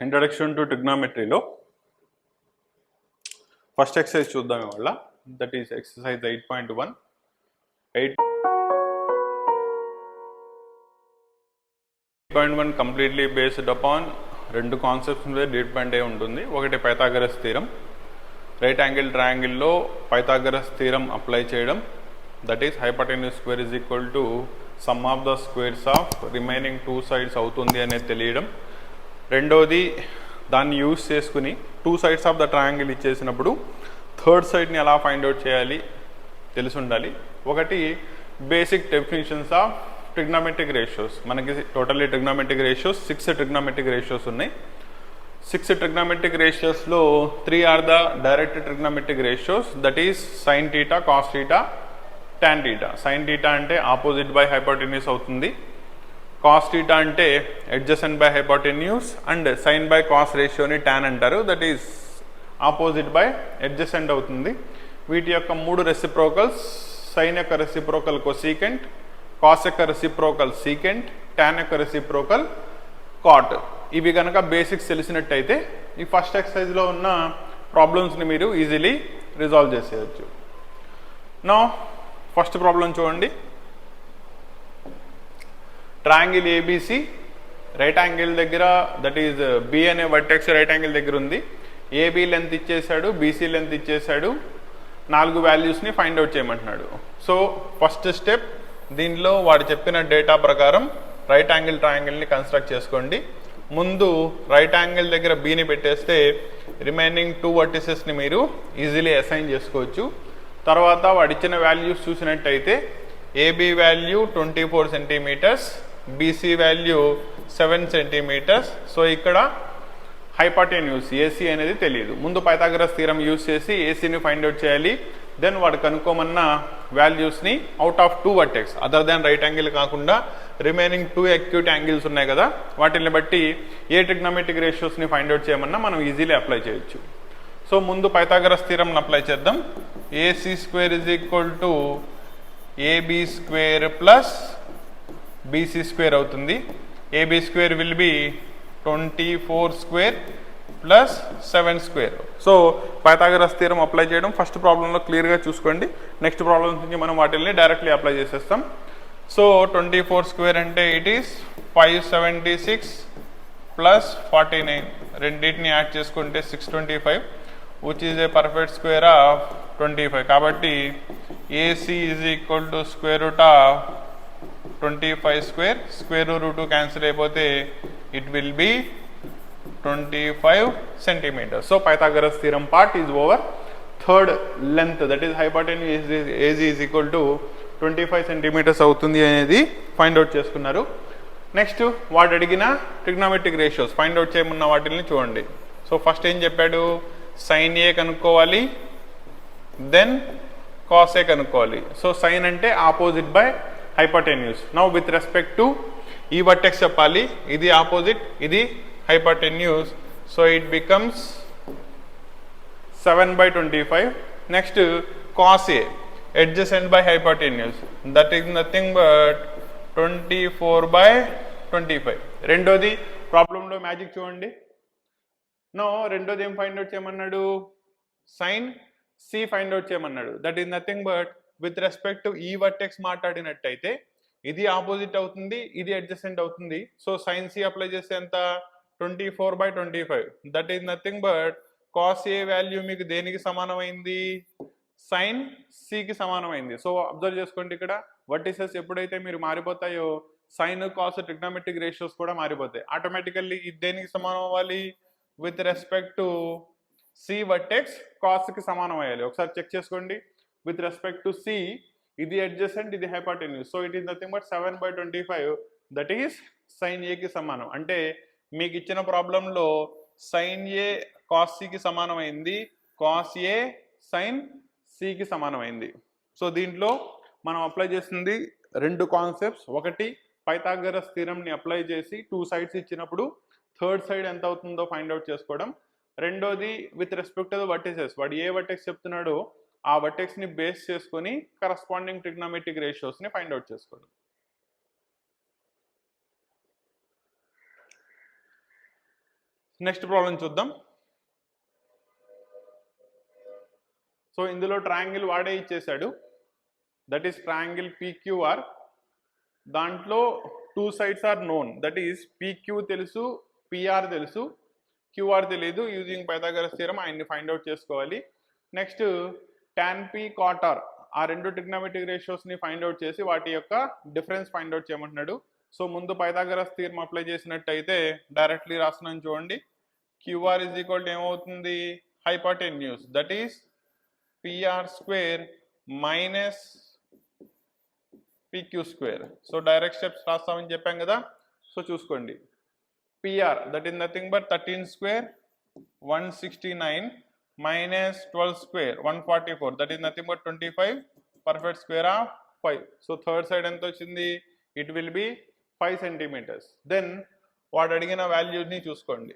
Introduction to ట్రిగ్నోమెట్రీలో first exercise చూద్దాం ఇవాళ. That is exercise 8.1. 8.1 completely based upon రెండు కాన్సెప్ట్స్ మీద డిపెండ్ అయి ఉంటుంది. ఒకటి పైథాగరస్ థీరం, రైట్ యాంగిల్ ట్రయాంగిల్లో పైథాగరస్ థీరం అప్లై చేయడం, that is hypotenuse square is equal to sum of the squares of remaining two sides అవుతుంది అనేది తెలియడం. రెండోది దాన్ని యూజ్ చేసుకుని two sides of the triangle ఇచ్చేసినప్పుడు థర్డ్ సైడ్ని ఎలా ఫైండ్ అవుట్ చేయాలి తెలిసి ఉండాలి. ఒకటి basic definitions of trigonometric ratios. మనకి totally trigonometric ratios 6 trigonometric ratios ఉన్నాయి. 6 ట్రిగ్నోమెట్రిక్ రేషియోస్లో 3 are the direct trigonometric ratios, that is sine theta, cos theta, tan theta. Sine theta అంటే ఆపోజిట్ బై హైపోటెన్యూస్ అవుతుంది, cos theta అంటే adjacent by hypotenuse, and sine by cos రేషియోని tan అంటారు, that is opposite by adjacent అవుతుంది. వీటి యొక్క మూడు reciprocals, sine యొక్క రెసిప్రోకల్ కొసీకెంట్, కాస్ యొక్క రెసిప్రోకల్ సీకెంట్, టాన్ యొక్క రెసిప్రోకల్ కాట్. ఇవి కనుక బేసిక్స్ తెలిసినట్టయితే ఈ ఫస్ట్ ఎక్సర్సైజ్లో ఉన్న ప్రాబ్లమ్స్ని మీరు ఈజీలీ రిజాల్వ్ చేసేయచ్చు. నౌ ఫస్ట్ ప్రాబ్లం చూడండి. ట్రయాంగిల్ ఏబిసి రైట్ యాంగిల్ దగ్గర, దట్ ఈజ్ బి అనే వర్టెక్స్ రైట్ యాంగిల్ దగ్గర ఉంది. ఏబి లెంత్ ఇచ్చేసాడు, బీసీ లెంత్ ఇచ్చేసాడు, 4 వాల్యూస్ని ఫైండ్ అవుట్ చేయమంటున్నాడు. సో ఫస్ట్ స్టెప్, దీనిలో వాడు చెప్పిన డేటా ప్రకారం రైట్ యాంగిల్ ట్రయాంగిల్ని కన్స్ట్రక్ట్ చేసుకోండి. ముందు రైట్ యాంగిల్ దగ్గర బీని పెట్టేస్తే రిమైనింగ్ 2 వర్టిసెస్ని మీరు ఈజీలీ అసైన్ చేసుకోవచ్చు. తర్వాత వాడు ఇచ్చిన వాల్యూస్ చూసినట్టయితే AB value 24 centimetres, BC value 7 centimetres. So ఇక్కడ హైపోటెన్యూస్ ఏసీ అనేది తెలియదు. ముందు పైథాగరస్ థీరం యూజ్ చేసి ఏసీని ఫైండ్ అవుట్ చేయాలి. దెన్ వాడు కనుక్కోమన్న వాల్యూస్ని out of 2 vertex other than right angle కాకుండా రిమైనింగ్ 2 అక్యూట్ యాంగిల్స్ ఉన్నాయి కదా, వాటిని బట్టి ఏ ట్రిగ్నోమెట్రిక్ రేషియోస్ని ఫైండ్ అవుట్ చేయమన్నా మనం ఈజీలీ అప్లై చేయొచ్చు. సో ముందు పైథాగరస్ థీరంని అప్లై చేద్దాం. AC square is equal to AB square plus BC square అవుతుంది. AB square will be 24 square plus 7 square. So Pythagoras theorem apply చేయడం ఫస్ట్ ప్రాబ్లంలో క్లియర్గా చూసుకోండి. నెక్స్ట్ ప్రాబ్లమ్స్ నుంచి మనం వాటిని డైరెక్ట్లీ అప్లై చేసేస్తాం. సో 24 స్క్వేర్ అంటే ఇట్ ఈస్ 576 ప్లస్ 49, రెండింటిని యాడ్ చేసుకుంటే 625, which is a perfect square of 25. కాబట్టి AC is equal to square root of 25 square. Square root cancel అయిపోతే it will be 25 centimeters. So Pythagoras theorem part is over. Third length, that is hypotenuse AC is equal to 25 centimeters అవుతుంది అనేది find out చేసుకున్నారు. Next వాడు అడిగిన trigonometric ratios find out చేయమన్న వాటిని చూడండి. So first ఏం చెప్పాడు, సైన్ ఏ కనుక్కోవాలి, దెన్ కాస్ ఏ కనుక్కోవాలి. సో సైన్ అంటే opposite by hypotenuse. Now with respect to ఈ వర్టెక్స్ చెప్పాలి, ఇది ఆపోజిట్, ఇది hypotenuse. So it becomes 7/25. Next cos A adjacent by hypotenuse, that is nothing but 24/25. రెండోది ప్రాబ్లంలో మ్యాజిక్ చూడండి. నో రెండోది ఏం ఫైండ్ అవుట్ చేయమన్నాడు, సైన్ సి ఫైండ్ అవుట్ చేయమన్నాడు. That is nothing but with respect to ఈ వర్టెక్స్ మాట్లాడినట్టయితే ఇది ఆపోజిట్ అవుతుంది, ఇది అడ్జసెంట్ అవుతుంది. సో సైన్ సి అప్లై చేస్తే ఎంత, 24/25. That is nothing but cos A value మీకు దేనికి సమానమైంది, సైన్ సికి సమానమైంది. సో అబ్జర్వ్ చేసుకోండి, ఇక్కడ వర్టిసెస్ ఎప్పుడైతే మీరు మారిపోతాయో సైన్ కాస్ ట్రిగ్నోమెట్రిక్ రేషియోస్ కూడా మారిపోతాయి. ఆటోమేటికల్లీ ఇది దేనికి సమానం అవ్వాలి, with respect to C vertex కాస్కి సమానం అయ్యాలి. ఒకసారి చెక్ చేసుకోండి. విత్ రెస్పెక్ట్ టు సి ఇది అడ్జసెంట్, ఇది hypotenuse. So it is nothing but 7/25, that is sine ఏకి సమానం. అంటే మీకు ఇచ్చిన ప్రాబ్లంలో సైన్ ఏ కాస్ సికి సమానమైంది, కాస్ ఏ సైన్ సికి సమానమైంది. సో దీంట్లో మనం అప్లై చేసింది రెండు కాన్సెప్ట్స్. ఒకటి పైథాగరస్ థీరంని అప్లై చేసి 2 సైడ్స్ ఇచ్చినప్పుడు థర్డ్ సైడ్ ఎంత అవుతుందో ఫైండ్ అవుట్ చేసుకోవడం. రెండోది విత్ రెస్పెక్ట్ టు వర్టిసెస్, వాడు ఏ వర్టెక్స్ చెప్తున్నాడో ఆ వర్టెక్స్ని బేస్ చేసుకొని కరస్పాండింగ్ ట్రిగ్నోమెట్రిక్ రేషియోస్ని ఫైండ్ అవుట్ చేసుకోవడం. నెక్స్ట్ ప్రాబ్లం చూద్దాం. సో ఇందులో ట్రయాంగిల్ వాడే ఇచ్చేసాడు, దట్ ఈస్ ట్రయాంగిల్ PQR. దాంట్లో 2 sides are known, that is PQ తెలుసు, PR తెలుసు, QR తెలియదు. యూజింగ్ పైథాగరస్ థియరమ్ ఆయన్ని ఫైండ్ అవుట్ చేసుకోవాలి. Next tan P cot R, ఆ రెండు ట్రిగ్నోమెట్రిక్ రేషియోస్ని ఫైండ్ అవుట్ చేసి వాటి యొక్క డిఫరెన్స్ ఫైండ్ అవుట్ చేయమంటున్నాడు. సో ముందు పైథాగరస్ థియరమ్ అప్లై చేసినట్టయితే డైరెక్ట్లీ రాస్తున్నాను చూడండి. QR ఈజ్ ఈక్వల్ టు ఏమవుతుంది, hypotenuse, that is PR square minus PQ square. So direct steps రాస్తామని చెప్పాం కదా. సో చూసుకోండి, PR that is nothing but 13 square 169 minus 12 square 144, that is nothing but 25 perfect square of 5. So third side ఎంత వచ్చింది, it will be 5 centimeters. Then వాడు అడిగిన values ని చూసుకోండి,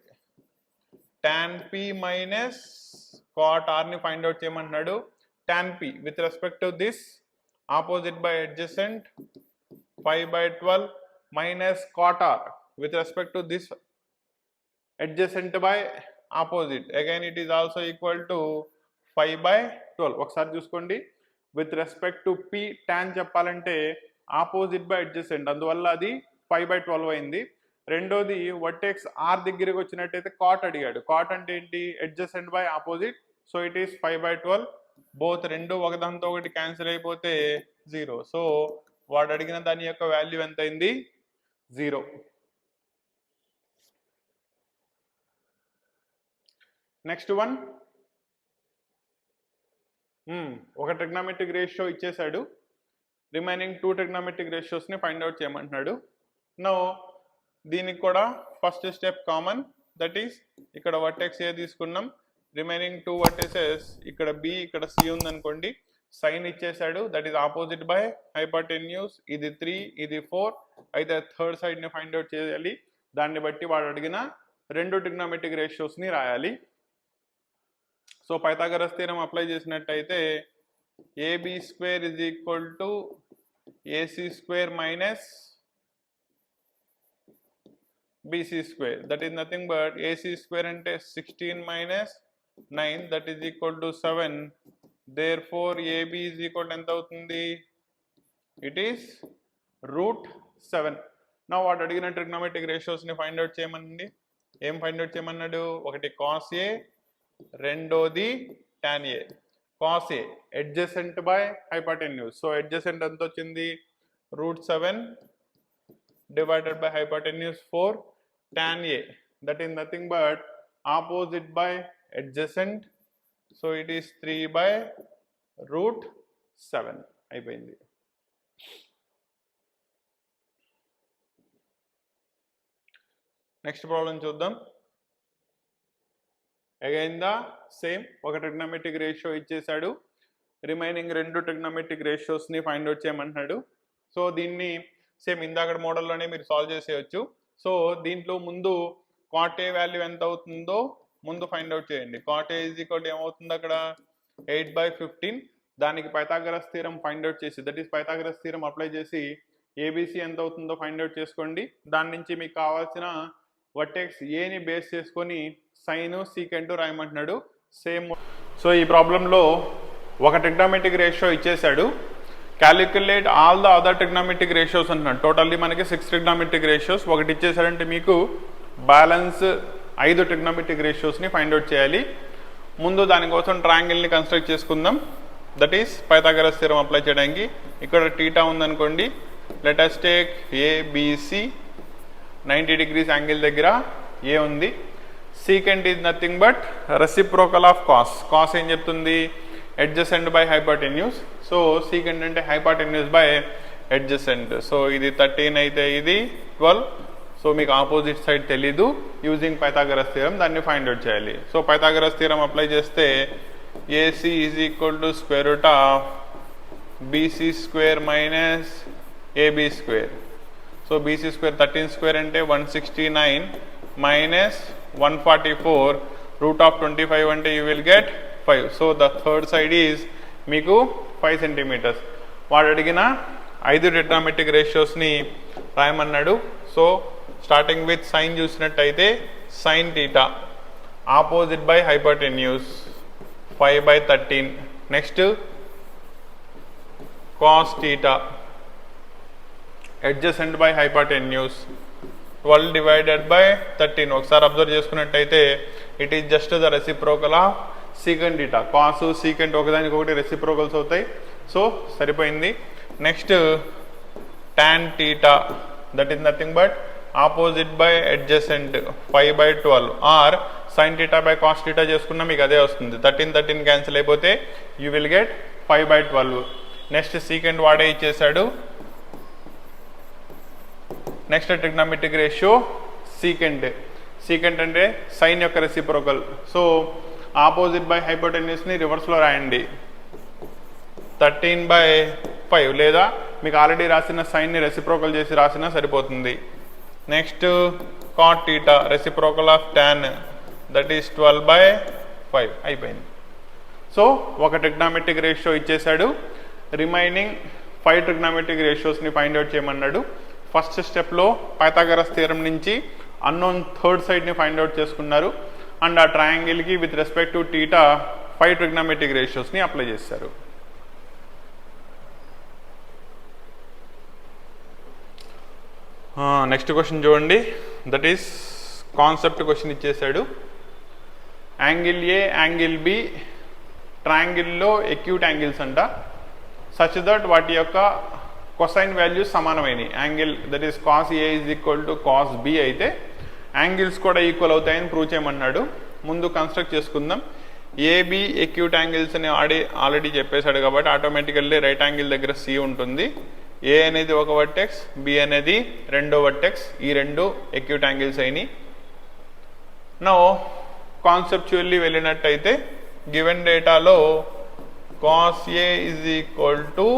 tan P minus cot R ని ఫైండ్ అవుట్ చేయమంటున్నాడు. tan P with respect to this opposite by adjacent 5/12 minus cot R with respect to this adjacent by opposite, again it is also equal to 5/12. ఒకసారి చూసుకోండి, with respect to P tan చెప్పాలంటే opposite by adjacent, అందువల్ల అది 5/12 అయింది. రెండోది vertex R దగ్గరికి వచ్చినట్టయితే cot అడిగాడు. కాట్ అంటే ఏంటి, adjacent by opposite, so it is 5/12. Both రెండు ఒకదాంతో ఒకటి క్యాన్సిల్ అయిపోతే 0. సో వాడు అడిగిన దాని యొక్క వాల్యూ ఎంత అయింది, 0. నెక్స్ట్ వన్, ఒక ట్రిగ్నోమెట్రిక్ రేషియో ఇచ్చేసాడు, రిమైనింగ్ 2 ట్రిగ్నోమెట్రిక్ రేషియోస్ని ఫైండ్ అవుట్ చేయమంటున్నాడు. నో దీనికి కూడా first step common, that is ఇక్కడ వర్టెక్స్ A తీసుకున్నాం, రిమైనింగ్ 2 వర్టెసెస్ ఇక్కడ B ఇక్కడ C ఉందనుకోండి. సైన్ ఇచ్చేసాడు, that is opposite by hypotenuse, ఇది 3 ఇది 4, అయితే థర్డ్ సైడ్ని ఫైండ్ అవుట్ చేయాలి. దాన్ని బట్టి వాడు అడిగిన 2 ట్రిగ్నోమెట్రిక్ రేషియోస్ని రాయాలి. సో పైథాగరస్ థియరమ్ అప్లై చేసినట్టయితే AB square is equal to AC square minus BC square, that is nothing but AC square అంటే 16 minus 9, that is equal to 7. Therefore AB is equal ఎంత అవుతుంది, it is √7. నా వాడు అడిగిన trigonometric రేషియోస్ని find out చేయమనండి. ఏం find out చేయమన్నాడు, ఒకటి cos A, రెండోది tan A. cos A adjacent by hypotenuse, so adjacent ఎంత వచ్చింది, √7 divided by hypotenuse 4. tan A that is nothing but opposite by adjacent, so it is 3/√7 అయిపోయింది. Next problem చూద్దాం. Again the same, ఒక trigonometric ratio ఇచ్చేసాడు, remaining 2 trigonometric రేషియోస్ని find out చేయమంటున్నాడు. So దీన్ని same ఇందాక మోడల్లోనే మీరు సాల్వ్ చేసేయచ్చు. సో దీంట్లో ముందు కాట్ ఏ వాల్యూ ఎంత అవుతుందో ముందు ఫైండ్ అవుట్ చేయండి. కాట్ ఏ ఈజ్ ఈక్వల్ ఏమవుతుంది అక్కడ 8/15. దానికి పైథాగరస్ థియరమ్ ఫైండ్ అవుట్ చేసి, that is Pythagoras theorem apply చేసి ABC ఎంత అవుతుందో ఫైండ్ అవుట్ చేసుకోండి. దాని నుంచి మీకు కావాల్సిన వర్టెక్స్ ఏని బేస్ చేసుకొని సైన్ సీకెంట్ రాయమంటున్నాడు సేమ్. సో ఈ ప్రాబ్లంలో ఒక ట్రిగ్నోమెట్రిక్ రేషియో ఇచ్చేసాడు, calculate all the other trigonometric ratios అంటున్నాడు. టోటల్లీ మనకి 6 ట్రిగ్నోమెట్రిక్ రేషియోస్. ఒకటి ఇచ్చేసాడంటే మీకు బ్యాలెన్స్ 5 ట్రిగ్నోమెట్రిక్ రేషియోస్ని ఫైండ్ అవుట్ చేయాలి. ముందు దానికోసం ట్రయాంగిల్ని కన్స్ట్రక్ట్ చేసుకుందాం, that is Pythagoras theorem apply చేయడానికి. ఇక్కడ టీటా ఉందనుకోండి, let us take ABC, 90 degrees angle దగ్గర ఏ ఉంది. Secant is nothing but reciprocal of cos. Cos ఏం చెప్తుంది, adjacent by hypotenuse. So secant అంటే హైపోటెన్యూస్ బై అడ్జసెంట్. సో ఇది 13 అయితే ఇది 12. సో మీకు ఆపోజిట్ సైడ్ తెలీదు, యూజింగ్ పైథాగరస్ థియరమ్ దాన్ని ఫైండ్ అవుట్ చేయాలి. సో పైథాగరస్ థియరమ్ అప్లై చేస్తే AC is equal to square root of BC square minus AB square. So BC square 13 square అంటే 169 minus 144 root of 25 అంటే you will get 5. So the third side is మీకు 5 centimeters. వాడు అడిగిన 5 trigonometric రేషియోస్ని రాయమన్నాడు. So starting with sine చూసినట్టయితే sin theta opposite by hypotenuse 5/13. Next cos theta adjacent by hypotenuse 12 divided by 13. ఒకసారి observe చేసుకున్నట్టయితే it is just the reciprocal of secant theta. Cos secant ఒకదానికి ఒకటి రెసిప్రోకల్స్ అవుతాయి. సో సరిపోయింది. Next tan theta that is nothing but opposite by adjacent 5/12 or sin theta by cos theta చేసుకున్నా మీకు అదే వస్తుంది. 13 క్యాన్సిల్ అయిపోతే you will get 5/12. Next secant వాడే ఇచ్చేసాడు. నెక్స్ట్ ట్రిగ్నోమెట్రిక్ రేషియో సీకెంట్ అంటే సైన్ యొక్క రెసిప్రోకల్. సో ఆపోజిట్ బై హైపోటెన్యూస్ని రివర్స్లో రాయండి 13/5 లేదా మీకు ఆల్రెడీ రాసిన సైన్ని రెసిప్రోకల్ చేసి రాసినా సరిపోతుంది. Next cot theta reciprocal of tan that is 12/5 అయిపోయింది. సో ఒక ట్రిగ్నోమెట్రిక్ రేషియో ఇచ్చేసాడు. రిమైనింగ్ 5 ట్రిగ్నోమెట్రిక్ రేషియోస్ని ఫైండ్ అవుట్ చేయమన్నాడు. ఫస్ట్ స్టెప్లో పైథాగరస్ థియరం నుంచి అన్నోన్ థర్డ్ సైడ్ని ఫైండ్ అవుట్ చేసుకున్నారు. అండ్ ఆ ట్రయాంగిల్కి with respect to theta 5 trigonometric రేషియోస్ని అప్లై చేశారు. నెక్స్ట్ క్వశ్చన్ చూడండి. దట్ ఈస్ కాన్సెప్ట్ క్వశ్చన్ ఇచ్చేసాడు. యాంగిల్ ఏ యాంగిల్ బి ట్రయాంగిల్లో ఎక్యూట్ యాంగిల్స్ అంట. సచ్ దట్ వాటి యొక్క కొసైన్ వాల్యూస్ సమానమైనవి. Angle that is cos A is equal to cos B అయితే యాంగిల్స్ కూడా ఈక్వల్ అవుతాయని ప్రూవ్ చేయమన్నాడు. ముందు కన్స్ట్రక్ట్ చేసుకుందాం. ఏబి ఎక్యూట్ యాంగిల్స్ అని ఆల్రెడీ చెప్పేశాడు కాబట్టి ఆటోమేటికల్లీ రైట్ యాంగిల్ దగ్గర సి ఉంటుంది. ఏ అనేది ఒక వర్టెక్స్, బి అనేది రెండో వర్టెక్స్. ఈ రెండు ఎక్యూట్ యాంగిల్స్ అయినాయి. నో కాన్సెప్చువల్లీ వెళ్ళినట్టయితే గివెన్ డేటాలో cos A is equal to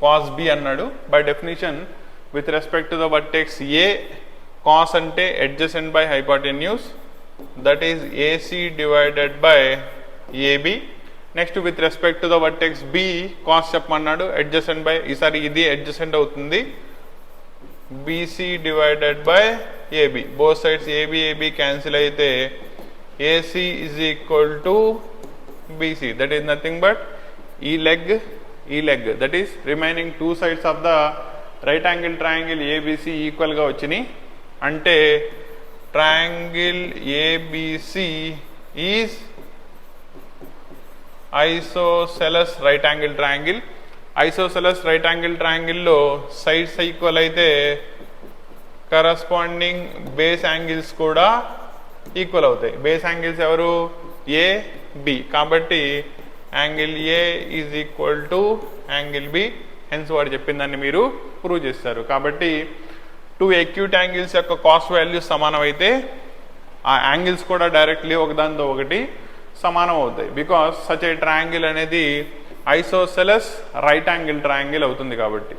cos B అన్నాడు. By definition with respect to the vertex A cos అంటే adjacent by hypotenuse that is AC divided by AB. Next with respect to the vertex B cos చెప్పమన్నాడు. Adjacent by ఈసారి ఇది adjacent అవుతుంది BC divided by AB. Both sides AB cancel అయితే AC is equal to BC that is nothing but ఈ leg that is remaining two sides of the right angle triangle ABC ఈక్వల్గా వచ్చినాయి. అంటే triangle ABC is isosceles right angle triangle. Isosceles right angle ట్రయాంగిల్లో sides equal అయితే corresponding base angles కూడా equal అవుతాయి. Base angles ఎవరు? A B. కాబట్టి angle A is equal to angle B. Hence వాడు చెప్పిన దాన్ని మీరు ప్రూవ్ చేస్తారు. కాబట్టి టూ ఎక్యూట్ యాంగిల్స్ యొక్క కాస్ట్ వాల్యూస్ సమానం అయితే ఆ యాంగిల్స్ కూడా డైరెక్ట్లీ ఒకదానితో ఒకటి సమానం అవుతాయి. బికాస్ సచ్ ఏ ట్రయాంగిల్ అనేది ఐసోసెలస్ రైట్ యాంగిల్ ట్రయాంగిల్ అవుతుంది. కాబట్టి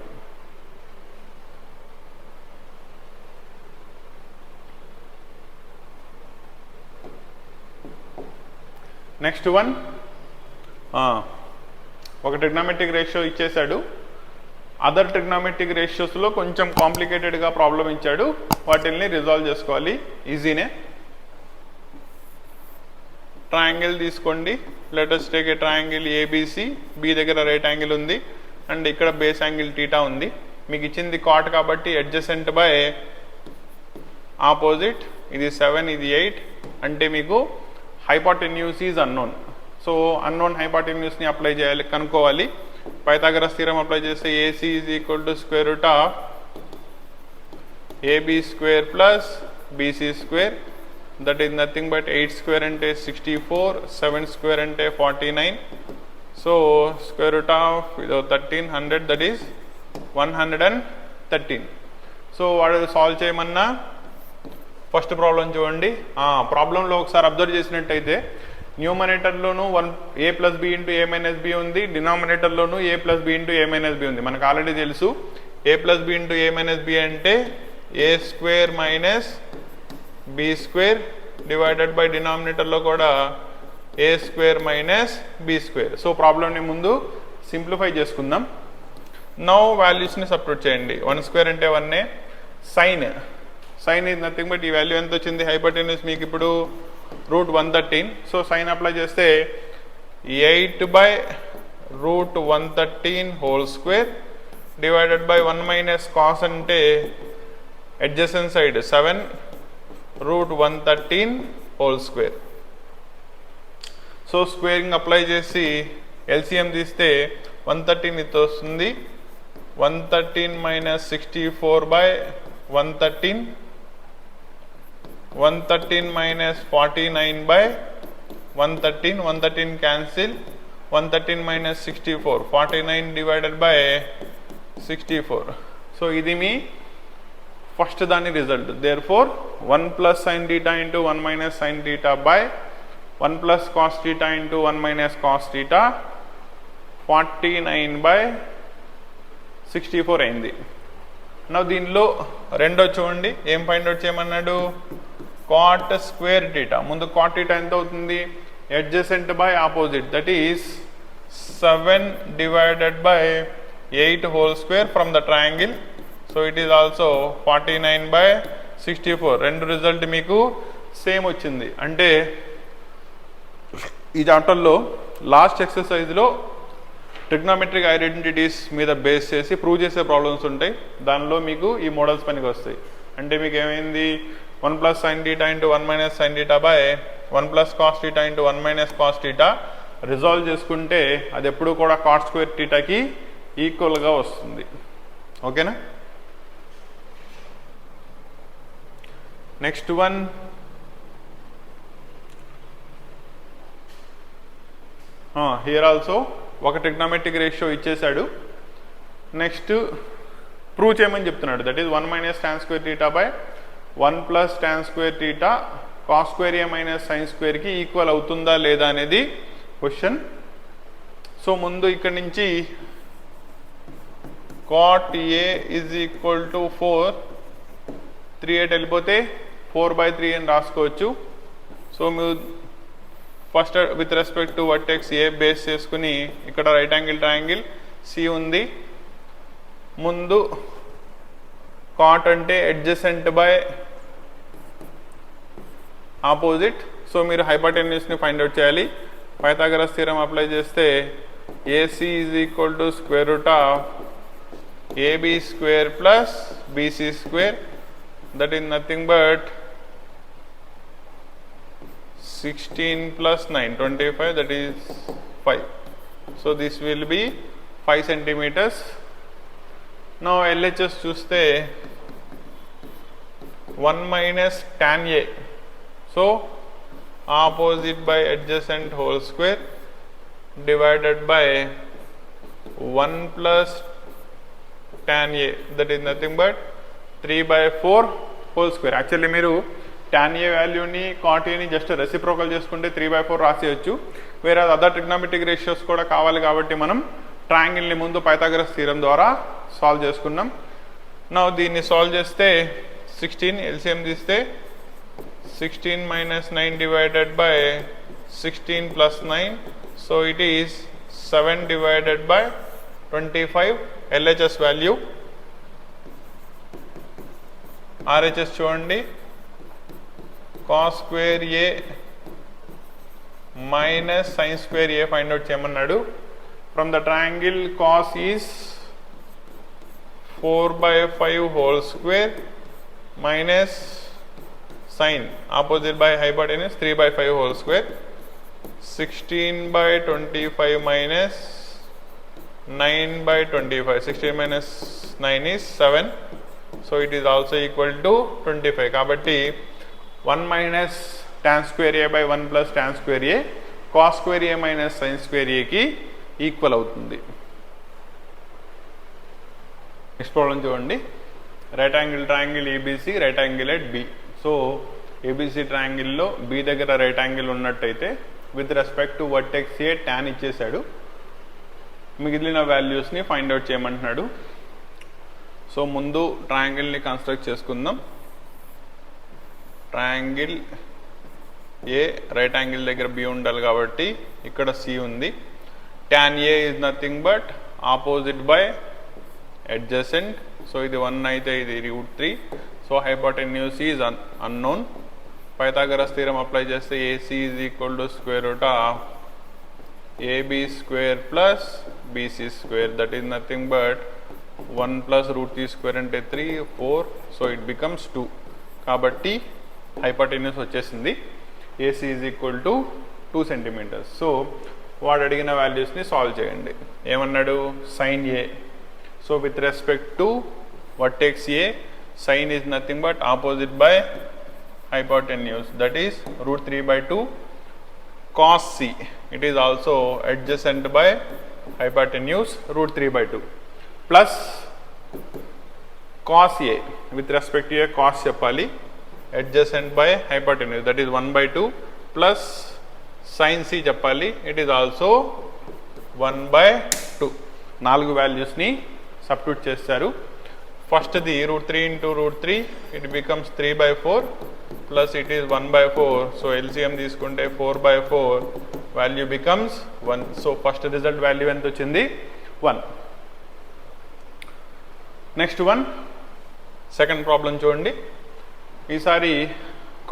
నెక్స్ట్ వన్ ఒక ట్రిగ్నోమెట్రిక్ రేషియో ఇచ్చేశాడు. అదర్ ట్రిగ్నోమెట్రిక్ రేషియోస్లో కొంచెం కాంప్లికేటెడ్గా ప్రాబ్లం ఇచ్చాడు. వాటిల్ని రిజాల్వ్ చేసుకోవాలి. ఈజీనే. ట్రయాంగిల్ తీసుకోండి. Let us take a triangle ABC. B దగ్గర రైట్ యాంగిల్ ఉంది అండ్ ఇక్కడ బేస్ యాంగిల్ టీటా ఉంది. మీకు ఇచ్చింది కాట్ కాబట్టి అడ్జసెంట్ బై ఆపోజిట్. ఇది 7 ఇది 8 అంటే మీకు hypotenuse is unknown. So unknown హైపోటెన్యూస్ని అప్లై చేయాలి, కనుక్కోవాలి. పైథాగరస్ థియరం అప్లై చేస్తే AC is equal to square root of AB square plus BC square that is nothing but 8 square అంటే 64, 7 స్క్వేర్ అంటే 49. So square root of 1300 that is 113. So వాడు solve చేయమన్నా first problem చూడండి. ప్రాబ్లంలో ఒకసారి observe చేసినట్టయితే న్యూమరేటర్లోనూ a plus B into A minus B ఉంది, డినామినేటర్లోనూ a plus B into A minus B ఉంది. మనకు ఆల్రెడీ తెలుసు a plus B into A minus B అంటే A square minus B square divided by డినామినేటర్లో కూడా A square minus B square. So ప్రాబ్లంని ముందు simplify చేసుకుందాం. నౌ వాల్యూస్ని సబ్స్టిట్యూట్ చేయండి. 1 స్క్వేర్ అంటే 1, సైన్ ఈజ్ నథింగ్ బట్ ఈ వాల్యూ ఎంత వచ్చింది, హైపోటెన్యూస్ మీకు ఇప్పుడు √113. సో సైన్ అప్లై చేస్తే 8/√113 whole square divided by 1 minus cos అంటే adjacent side 7/√113 whole square. So squaring apply చేసి ఎల్సిఎం తీస్తే 113 ఇది వస్తుంది. 113 minus 64/113, 113 minus 49/113, 113 cancel, 113 minus 64, 49 divided by 64. So ఇది మీ ఫస్ట్ దాని result. Therefore 1 plus sine theta into 1 minus sine theta by 1 plus cos theta into 1 minus cos theta 49/64 అయింది. నా దీనిలో రెండో చూడండి ఏం ఫైండ్ అవుట్ చేయమన్నాడు, కాట్ స్క్వేర్ థీటా. ముందు కాట్ థీటా ఎంత అవుతుంది, adjacent by opposite, that is 7 divided by 8 whole square from the triangle. So it is also 49/64. రెండు రిజల్ట్ మీకు సేమ్ వచ్చింది. అంటే ఈ చాప్టర్లో లాస్ట్ ఎక్సర్సైజ్లో ట్రిగ్నోమెట్రిక్ ఐడెంటిటీస్ మీద బేస్ చేసి ప్రూవ్ చేసే ప్రాబ్లమ్స్ ఉంటాయి. దానిలో మీకు ఈ మోడల్స్ పనికి వస్తాయి. అంటే మీకు ఏమైంది, 1 plus sine theta into 1 minus sine theta by 1 plus cos theta into 1 minus cos theta resolve చేసుకుంటే అది ఎప్పుడు కూడా కాట్ స్క్వేర్ థీటాకి ఈక్వల్గా వస్తుంది. ఓకేనా. నెక్స్ట్ వన్, హియర్ ఆల్సో ఒక ట్రిగ్నోమెట్రిక్ రేషియో ఇచ్చేశాడు. నెక్స్ట్ ప్రూవ్ చేయమని చెప్తున్నాడు. That is 1 minus tan square theta by 1 plus tan square theta cos square A minus sine స్క్వేర్కి ఈక్వల్ అవుతుందా లేదా అనేది క్వశ్చన్. సో ముందు ఇక్కడి నుంచి cot A is equal to 4, 3/8 వెళ్ళిపోతే 4/3 అని రాసుకోవచ్చు. సో మీరు first with respect to vertex A base చేసుకుని ఇక్కడ రైట్ యాంగిల్ ట్రయాంగిల్ సి ఉంది. ముందు కాట్ అంటే అడ్జసెంట్ బై ఆపోజిట్. సో మీరు హైపోటెన్యూస్ని ఫైండ్ అవుట్ చేయాలి. పైథాగరస్ థియరం అప్లై చేస్తే AC is equal to square root of AB square plus BC square, that is nothing but 16 plus 9, 25, that is 5. So this will be 5 centimeters. Now LHS చూస్తే 1 minus tan A. So opposite by adjacent whole square divided by 1 plus tan A, that is nothing but 3/4 whole square. Actually మీరు tan A వాల్యూని cot ఏని just reciprocal చేసుకుంటే 3/4 రాసేయచ్చు. వేరే other trigonometric ratios కూడా కావాలి కాబట్టి మనం ట్రయాంగిల్ని ముందు పైథాగరస్ థియరం ద్వారా సాల్వ్ చేసుకున్నాం. నా దీన్ని సాల్వ్ చేస్తే 16 ఎల్సిఎం తీస్తే 16 minus 9 divided by 16 plus 9, so it is 7 divided by 25. LHS value. RHS చూడండి, cos square A minus sine square A find out చేయమన్నాడు. From the triangle cos is 4/5 whole square minus sine opposite by hypotenuse 3/5 whole square, 16/25 minus 9/25, 16 minus 9 is 7. So it is also equal to 25. కాబట్టి 1 minus tan square a by 1 plus tan square a cos square a minus sin square a కి equal అవుతుంది. Next problem చూడండి. Right angle triangle ABC, right angle at B. So ABC ట్రయాంగిల్లో B దగ్గర right angle ఉన్నట్టయితే with respect to vertex A tan ఇచ్చేసాడు. మిగిలిన వాల్యూస్ని find out చేయమంటున్నాడు. సో ముందు ట్రయాంగిల్ని కన్స్ట్రక్ట్ చేసుకుందాం. ట్రయాంగిల్ ఏ రైట్ యాంగిల్ దగ్గర బి ఉండాలి కాబట్టి ఇక్కడ సి ఉంది. tan A is nothing but opposite by adjacent. So ఇది 1 అయితే ఇది √3. So hypotenuse is unknown. Pythagoras theorem apply చేస్తే AC is equal to square root of AB square plus BC square, that is nothing but 1 plus root 3 square అంటే 3 4, so it becomes 2. కాబట్టి hypotenuse వచ్చేసింది. AC is equal to 2 centimetres. So వాడు అడిగిన వాల్యూస్ని solve చేయండి. ఏమన్నాడు? Sine A. So with respect to vertex A, sine is nothing but opposite by hypotenuse, that is root 3 by 2 cos c. It is also adjacent by hypotenuse root 3 by 2 plus cos a, with respect to a cos చెప్పాలి, adjacent by hypotenuse, that is 1 by 2 plus sin c చెప్పాలి, it is also 1 by 2. 4 వాల్యూస్ని substitute చేస్తారు. First the root 3 into root 3, it becomes 3 by 4 plus it is 1 by 4. So LCM తీసుకుంటే 4 by 4, value becomes 1. So first result value ఎంత వచ్చింది? 1. Next one, second problem చూడండి. ఈసారి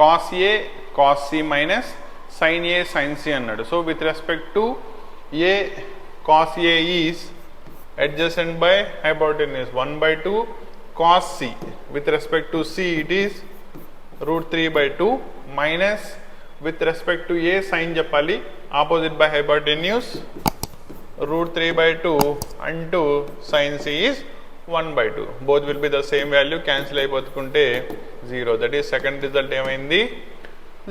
cos a cos c minus sin a sin c అన్నాడు. So with respect to a cos a is adjacent by hypotenuse 1 by 2 cos c. With respect to c, it is root 3 by 2 minus with respect to a sin చెప్పాలి, opposite by hypotenuse root 3 by 2 and sin c is 1 by 2. Both will be the same value, cancel అయిపోతుకుంటే 0. That is second result ఏమైంది?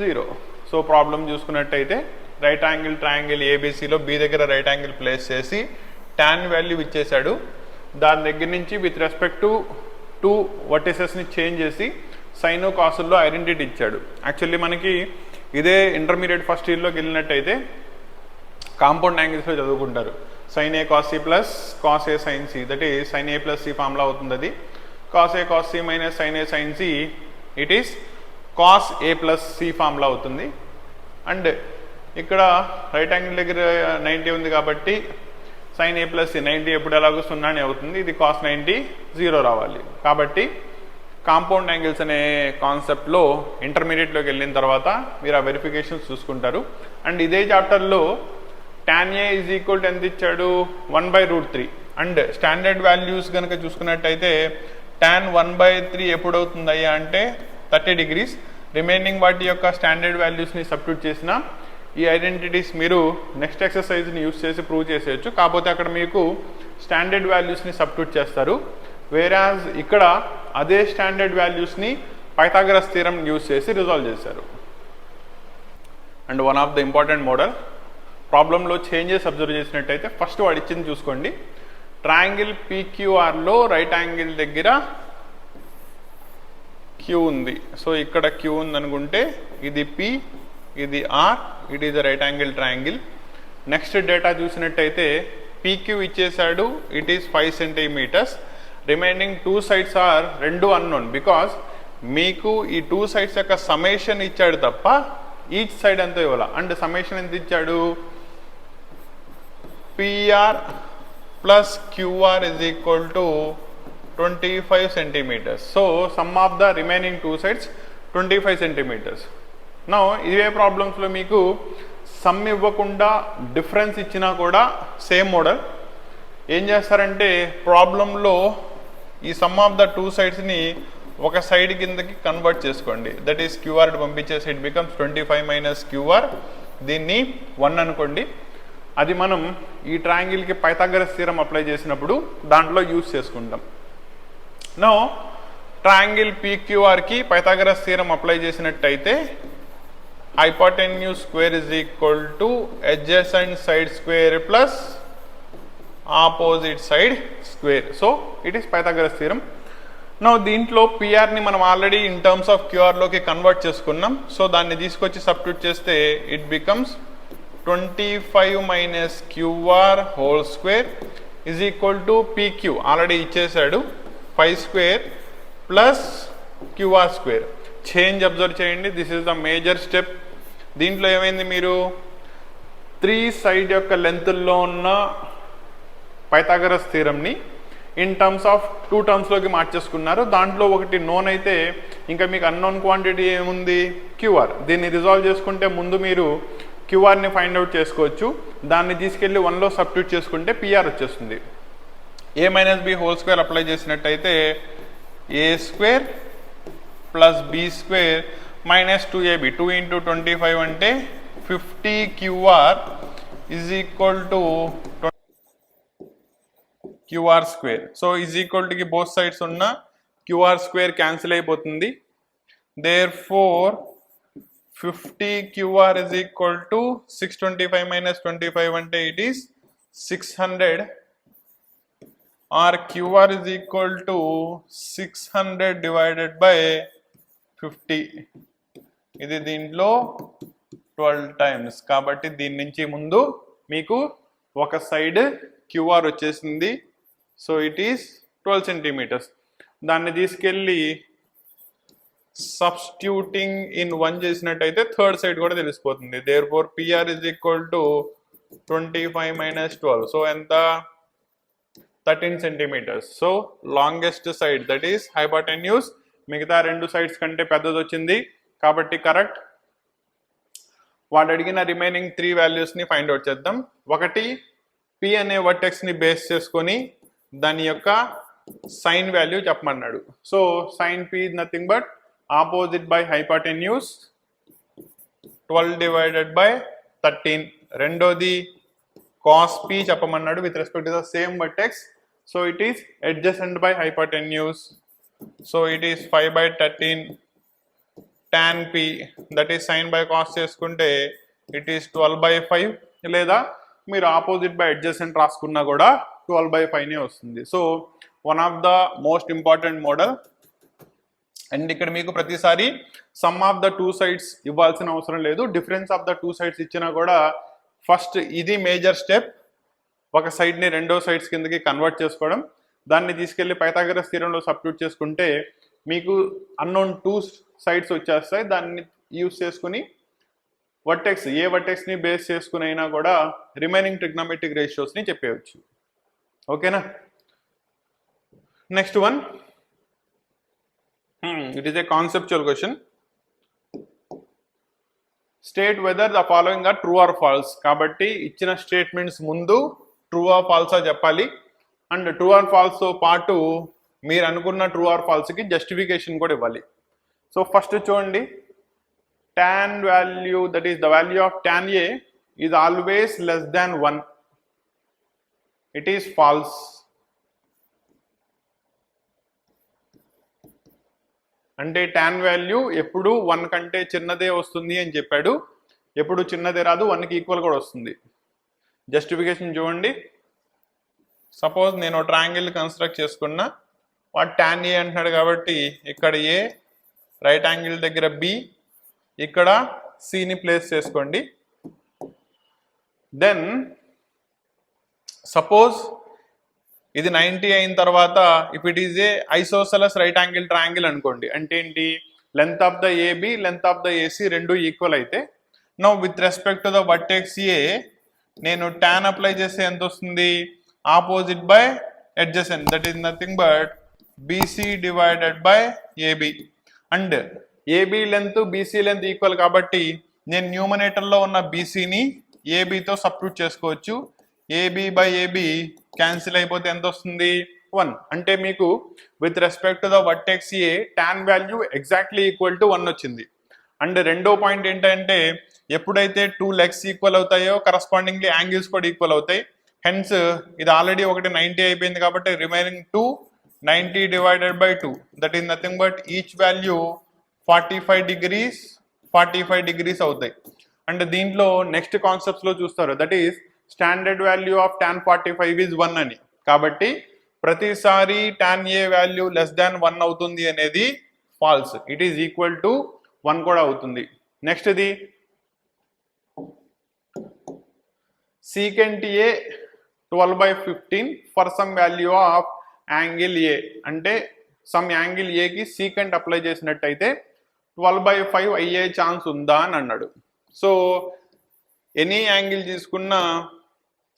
0. So problem చూసుకున్నట్టయితే right angle triangle ఏబిసిలో B దగ్గర right angle place చేసి tan value ఇచ్చేసాడు. దాని దగ్గర నుంచి విత్ రెస్పెక్ట్ టు 2 వర్టిసెస్ని చేంజ్ చేసి సైన్ కాసుల్లో ఐడెంటిటీ ఇచ్చాడు. యాక్చువల్లీ మనకి ఇదే ఇంటర్మీడియట్ ఫస్ట్ ఇయర్లోకి వెళ్ళినట్టయితే కాంపౌండ్ యాంగిల్స్లో చదువుకుంటారు. Sine A cos C plus cos A sine C, that is sine A plus C formula అవుతుంది. అది cos A cos C minus sine A sine C, it is cos A plus C formula అవుతుంది. And ఇక్కడ right angle దగ్గర 90 ఉంది కాబట్టి sign A plus 90 ఎప్పుడు ఎలాగో 0 అవుతుంది. ఇది కాస్ 90 0 రావాలి. కాబట్టి కాంపౌండ్ యాంగిల్స్ అనే కాన్సెప్ట్లో ఇంటర్మీడియట్లోకి వెళ్ళిన తర్వాత మీరు ఆ వెరిఫికేషన్స్ చూసుకుంటారు. అండ్ ఇదే చాప్టర్లో tan A is equal to ఎంత ఇచ్చాడు? 1 by root 3. And standard values కనుక చూసుకున్నట్టయితే టాన్ 1 by 3 ఎప్పుడు అవుతుందయ్యా అంటే 30 degrees. రిమైనింగ్ వాటి యొక్క స్టాండర్డ్ వాల్యూస్ని సబ్స్టిట్యూట్ చేసిన ఈ ఐడెంటిటీస్ మీరు నెక్స్ట్ ఎక్సర్సైజ్ని యూస్ చేసి ప్రూవ్ చేసేయచ్చు. కాకపోతే అక్కడ మీకు స్టాండర్డ్ వాల్యూస్ని సబ్స్టిట్యూట్ చేస్తారు. వేరాజ్ ఇక్కడ అదే స్టాండర్డ్ వాల్యూస్ని పైథాగరస్ థీరం యూస్ చేసి రిజాల్వ్ చేశారు. And one of the important model ప్రాబ్లంలో చేంజెస్ అబ్జర్వ్ చేసినట్టయితే ఫస్ట్ వాడు ఇచ్చింది చూసుకోండి. ట్రయాంగిల్ పీక్యూఆర్లో రైట్ యాంగిల్ దగ్గర క్యూ ఉంది. సో ఇక్కడ క్యూ ఉంది అనుకుంటే ఇది పి, ఇది R, it is the right angle triangle. Next data చూసినట్టయితే పీక్యూ ఇచ్చేసాడు, it is 5 centimetres. Remaining 2 sides are 2 unknown, because మీకు ఈ 2 సైడ్స్ యొక్క సమేషన్ ఇచ్చాడు తప్ప ఈచ్ సైడ్ ఎంత ఇవ్వాల. అండ్ సమేషన్ ఎంత ఇచ్చాడు? PR plus QR is equal to 25 centimetres. So sum of the remaining 2 sides 25 centimetres. No ఇవే ప్రాబ్లమ్స్లో మీకు సమ్ ఇవ్వకుండా డిఫరెన్స్ ఇచ్చినా కూడా సేమ్ మోడల్ ఏం చేస్తారంటే ప్రాబ్లంలో ఈ సమ్ ఆఫ్ ద 2 సైడ్స్ని ఒక సైడ్ కిందకి కన్వర్ట్ చేసుకోండి. దట్ ఈస్ క్యూఆర్ పంపించేసి ఇట్ బికమ్స్ 25 మైనస్ క్యూఆర్, దీన్ని 1 అనుకోండి. అది మనం ఈ ట్రయాంగిల్కి పైథాగరస్ థీరం అప్లై చేసినప్పుడు దాంట్లో యూస్ చేసుకుంటాం. నో ట్రయాంగిల్ పీక్యూఆర్కి పైథాగరస్ థీరం అప్లై చేసినట్టయితే hypotenuse square is equal to adjacent side square plus opposite side square. So it is Pythagoras theorem. Now దీంట్లో PR ని మనం already in terms of QR లోకి convert చేసుకున్నాం. So దాన్ని తీసుకొచ్చి substitute చేస్తే it becomes 25 minus QR whole square is equal to PQ already ఇచ్చేసాడు 5 square plus QR square. Change observe చేయండి. This is the major step. దీంట్లో ఏమైంది? మీరు 3 సైడ్ యొక్క లెంత్ల్లో ఉన్న పైథాగరస్ థీరంని ఇన్ టర్మ్స్ ఆఫ్ 2 టర్మ్స్లోకి మార్చేసుకున్నారు. దాంట్లో ఒకటి నోన్ అయితే ఇంకా మీకు అన్నోన్ క్వాంటిటీ ఏముంది, క్యూఆర్. దీన్ని రిజాల్వ్ చేసుకుంటే ముందు మీరు క్యూఆర్ని ఫైండ్ అవుట్ చేసుకోవచ్చు. దాన్ని తీసుకెళ్ళి 1లో సబ్స్టిట్యూట్ చేసుకుంటే పిఆర్ వచ్చేస్తుంది. a minus B whole square apply చేసినట్టయితే A square plus B square minus 2ab, 2 into 25 అంటే 50 QR is equal to QR square. So is equal టుకి బోత్ సైడ్స్ ఉన్న క్యూఆర్ స్క్వేర్ క్యాన్సిల్ అయిపోతుంది. Therefore 50 QR is equal to 625 minus 25 అంటే it is 600 or QR is equal to 600 divided by 50. ఇది దీంట్లో 12 times కాబట్టి దీని నుంచి ముందు మీకు ఒక సైడ్ QR వచ్చేసింది. So it is 12 centimeters. దాన్ని తీసుకెళ్ళి సబ్స్టిట్యూటింగ్ ఇన్ 1 చేసినట్టయితే థర్డ్ సైడ్ కూడా తెలిసిపోతుంది. Therefore PR is equal to 25 minus 12. So ఎంత 13 centimeters. So longest side that is hypotenuse మిగతా రెండు సైడ్స్ కంటే పెద్దది వచ్చింది కాబట్టి కరెక్ట్. వాడు అడిగిన రిమైనింగ్ 3 వాల్యూస్ని ఫైండ్ అవుట్ చేద్దాం. ఒకటి పి అనే వర్టెక్స్ని బేస్ చేసుకొని దాని యొక్క సైన్ వాల్యూ చెప్పమన్నాడు. So sine P is nothing but opposite by hypotenuse 12 divided by 13. రెండోది cos p చెప్పమన్నాడు with respect to the same vertex. So it is adjacent by hypotenuse. So it is 5 by 13 tan p that is sin by cos చేసుకుంటే it is 12 by 5 లేదా మీరు opposite by adjacent రాసుకున్నా కూడా 12 by 5 నే వస్తుంది. So one of the most important model. And ఇక్కడ మీకు ప్రతిసారి సమ్ ఆఫ్ ద 2 sides ఇవ్వాల్సిన అవసరం లేదు. డిఫరెన్స్ ఆఫ్ ద 2 sides ఇచ్చినా కూడా ఫస్ట్ ఇది మేజర్ స్టెప్, ఒక సైడ్ని రెండో సైడ్స్ కిందకి కన్వర్ట్ చేసుకోవడం. దాన్ని తీసుకెళ్ళి పైథాగరస్ థియరంలో సబ్స్టిట్యూట్ చేసుకుంటే మీకు అన్నోన్ 2 sides వచ్చేస్తాయి. దాన్ని యూస్ చేసుకుని వర్టెక్స్ ఏ వర్టెక్స్ని బేస్ చేసుకుని అయినా కూడా రిమైనింగ్ ట్రిగ్నోమెట్రిక్ రేషియోస్ని చెప్పేయచ్చు. ఓకేనా? Next one, it is a conceptual question. State whether the following are true or false. కాబట్టి ఇచ్చిన స్టేట్మెంట్స్ ముందు ట్రూ ఆర్ ఫాల్సా చెప్పాలి. అండ్ ట్రూ ఆర్ ఫాల్స్ తో పాటు మీరు అనుకున్న ట్రూ ఆర్ ఫాల్స్కి జస్టిఫికేషన్ కూడా ఇవ్వాలి. సో ఫస్ట్ చూడండి, tan value that is the value of tan a is always less than 1. It is false. అంటే tan వాల్యూ ఎప్పుడు 1 కంటే చిన్నదే వస్తుంది అని చెప్పాడు. ఎప్పుడు చిన్నదే రాదు, 1కి ఈక్వల్ కూడా వస్తుంది. జస్టిఫికేషన్ చూడండి. సపోజ్ నేను ట్రయాంగిల్ కన్స్ట్రక్ట్ చేసుకున్నా, వాడు tan a అంటున్నాడు కాబట్టి ఇక్కడ a, రైట్ యాంగిల్ దగ్గర b, ఇక్కడ cని ప్లేస్ చేసుకోండి. దెన్ సపోజ్ ఇది 90 అయిన తర్వాత if it is a isosceles right angle triangle అనుకోండి. అంటే ఏంటి, length of the AB length of the AC రెండు ఈక్వల్ అయితే now with respect to the vertex A నేను tan అప్లై చేస్తే ఎంత వస్తుంది, opposite by adjacent that is nothing but BC divided by AB. And AB length BC length equal కాబట్టి నేను న్యూమరేటర్లో ఉన్న బీసీని ఏబితో సబ్స్టిట్యూట్ చేసుకోవచ్చు. ఏబి బై ఏబి క్యాన్సిల్ అయిపోతే ఎంత వస్తుంది, 1. అంటే మీకు with respect to the vertex A tan value exactly equal to 1 వచ్చింది. అండ్ రెండో పాయింట్ ఏంటంటే ఎప్పుడైతే 2 లెగ్స్ ఈక్వల్ అవుతాయో కరస్పాండింగ్లీ యాంగిల్స్ కూడా ఈక్వల్ అవుతాయి. హెన్స్ ఇది ఆల్రెడీ ఒకటి 90 అయిపోయింది కాబట్టి remaining 2 90 divided by 2 that is nothing but each value 45 degrees అవుతాయి. అండ్ దీంట్లో నెక్స్ట్ కాన్సెప్ట్స్ లో చూస్తారు, that is standard value of tan 45 is 1 అని. కాబట్టి ప్రతిసారి tan a value less than 1 అవుతుంది అనేది false. It is equal to 1 కూడా అవుతుంది. నెక్స్ట్ ఇది secant a 12/15 for some value of angle a. అంటే సమ్ యాంగిల్ a కి secant అప్లై చేసినట్టయితే 12/5 అయ్యే ఛాన్స్ ఉందా అని అన్నాడు. సో ఎనీ యాంగిల్ తీసుకున్న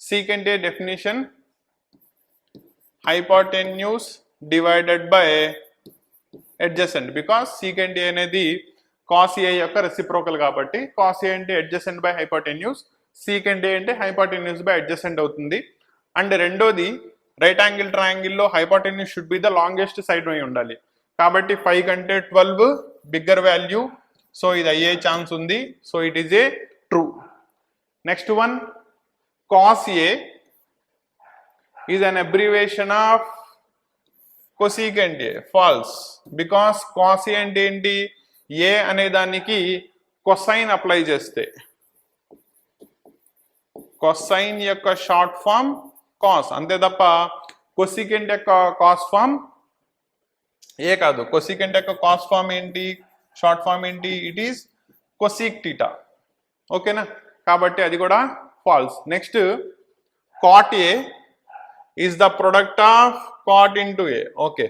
secant a definition hypotenuse divided by adjacent, because secant A అనేది కాస్ ఏ యొక్క రెసిప్రోకల్ కాబట్టి కాస్ ఏ అంటే adjacent by hypotenuse, secant A అంటే హైపోటెన్యూస్ బై అడ్జసెంట్ అవుతుంది. అండ్ రెండోది రైట్ యాంగిల్ ట్రయాంగిల్లో hypotenuse should be the longest side అయి ఉండాలి కాబట్టి 5 కంటే 12 బిగ్గర్ వాల్యూ, సో ఇది అయ్యే ఛాన్స్ ఉంది. So it is a true. Next one, cos A is an abbreviation of cosecant A, false, because cos A అంటే ఏంటి, ఏ అనే దానికి కొసైన్ అప్లై చేస్తే కొసైన్ యొక్క షార్ట్ ఫామ్ కాస్, అంతే తప్ప కొసికెంట్ యొక్క కాస్ ఫామ్ ఏ కాదు. కొసికెంట్ యొక్క కాస్ ఫామ్ ఏంటి, షార్ట్ ఫామ్ ఏంటి, ఇట్ ఈస్ కొసిక్ టీటా. ఓకేనా, కాబట్టి అది కూడా false. Next, cot A is the product of cot into A. Okay,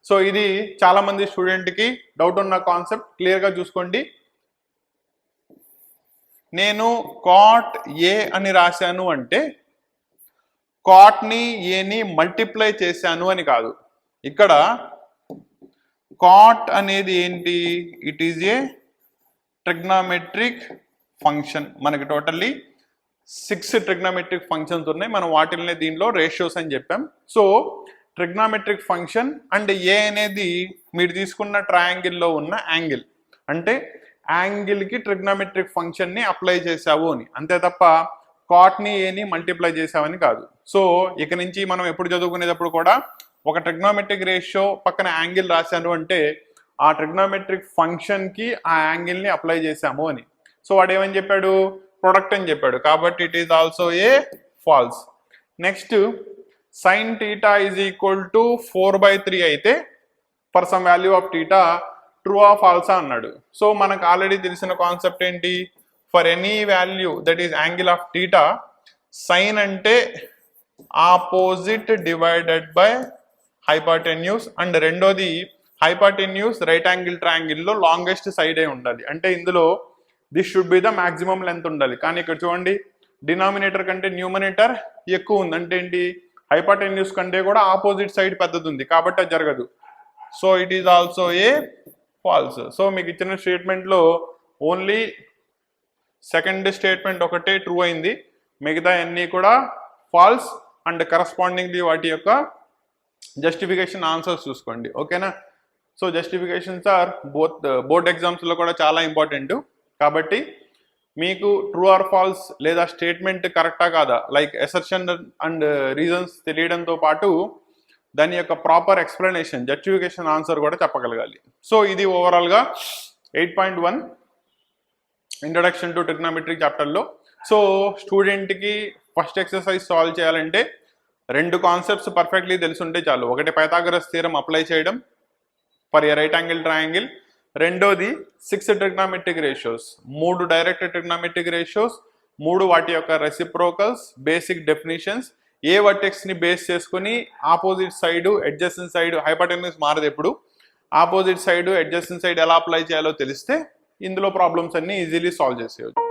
so ఇది చాలా మంది స్టూడెంట్కి డౌట్ ఉన్న కాన్సెప్ట్, క్లియర్గా చూసుకోండి. నేను కాట్ ఏ అని రాశాను అంటే కాట్ని ఏని మల్టిప్లై చేశాను అని కాదు. ఇక్కడ కాట్ అనేది ఏంటి, it is A trigonometric function. మనకి టోటల్లీ 6 ట్రిగ్నామెట్రిక్ ఫంక్షన్స్ ఉన్నాయి, మనం వాటిల్ని దీనిలో రేషియోస్ అని చెప్పాం. సో ట్రిగ్నామెట్రిక్ ఫంక్షన్ అండ్ ఏ అనేది మీరు తీసుకున్న ట్రయాంగిల్లో ఉన్న యాంగిల్, అంటే యాంగిల్కి ట్రిగ్నామెట్రిక్ ఫంక్షన్ని అప్లై చేసావు అని, అంతే తప్ప కాట్ని ఏని మల్టిప్లై చేసావని కాదు. సో ఇక నుంచి మనం ఎప్పుడు చదువుకునేటప్పుడు కూడా ఒక ట్రిగ్నామెట్రిక్ రేషియో పక్కన యాంగిల్ రాశాను అంటే ఆ ట్రిగ్నామెట్రిక్ ఫంక్షన్కి ఆ యాంగిల్ని అప్లై చేశాము అని. సో వాడు ఏమని చెప్పాడు, ప్రొడక్ట్ అని చెప్పాడు, కాబట్టి it is also a false. Next, sin theta is equal to 4/3 అయితే for some value of theta true ఆ ఫాల్సా అన్నాడు. సో మనకు ఆల్రెడీ తెలిసిన కాన్సెప్ట్ ఏంటి, for any value that is angle of theta, sine అంటే opposite divided by hypotenuse, and రెండోది hypotenuse right angle ట్రయాంగిల్లో లాంగెస్ట్ సైడ్ అయి ఉండాలి. అంటే ఇందులో this should be the maximum length ఉండాలి. కానీ ఇక్కడ చూడండి, డినామినేటర్ కంటే న్యూమరేటర్ ఎక్కువ ఉంది, అంటే ఏంటి, హైపోటెన్యూస్ కంటే కూడా ఆపోజిట్ సైడ్ పెద్దది ఉంది, కాబట్టి అది జరగదు. So it is also a falls. So మీకు ఇచ్చిన స్టేట్మెంట్లో ఓన్లీ సెకండ్ స్టేట్మెంట్ ఒకటే ట్రూ అయింది, మిగతా అన్నీ కూడా ఫాల్స్. అండ్ కరస్పాండింగ్లీ వాటి యొక్క జస్టిఫికేషన్ ఆన్సర్స్ చూసుకోండి. ఓకేనా, సో జస్టిఫికేషన్స్ ఆర్ బోర్డ్ ఎగ్జామ్స్లో కూడా చాలా ఇంపార్టెంట్. కాబట్టి మీకు ట్రూ ఆర్ ఫాల్స్ లేదా స్టేట్మెంట్ కరెక్టా కాదా, లైక్ ఎసర్షన్ అండ్ రీజన్స్ తెలియడంతో పాటు దాని యొక్క ప్రాపర్ ఎక్స్ప్లెనేషన్, జస్టిఫికేషన్ ఆన్సర్ కూడా చెప్పగలగాలి. సో ఇది ఓవరాల్గా 8.1 ఇంట్రడక్షన్ టు ట్రిగ్నోమెట్రిక్ చాప్టర్లో. సో స్టూడెంట్కి ఫస్ట్ ఎక్సర్సైజ్ సాల్వ్ చేయాలంటే 2 కాన్సెప్ట్స్ పర్ఫెక్ట్లీ తెలుసుంటే చాలు. ఒకటి పైథాగరస్ థియరం అప్లై చేయడం for a right angle triangle, రెండోది 6 trigonometric ratios, 3 direct trigonometric ratios, 3 వాటి యొక్క రెసిప్రోకల్స్, బేసిక్ డెఫినిషన్స్, ఏ వర్టెక్స్ని బేస్ చేసుకుని opposite side adjacent side hypotenuse మారదు ఎప్పుడు, ఆపోజిట్ సైడ్ అడ్జసెంట్ సైడ్ ఎలా అప్లై చేయాలో తెలిస్తే ఇందులో ప్రాబ్లమ్స్ అన్ని ఈజీలీ సాల్వ్ చేసేయచ్చు.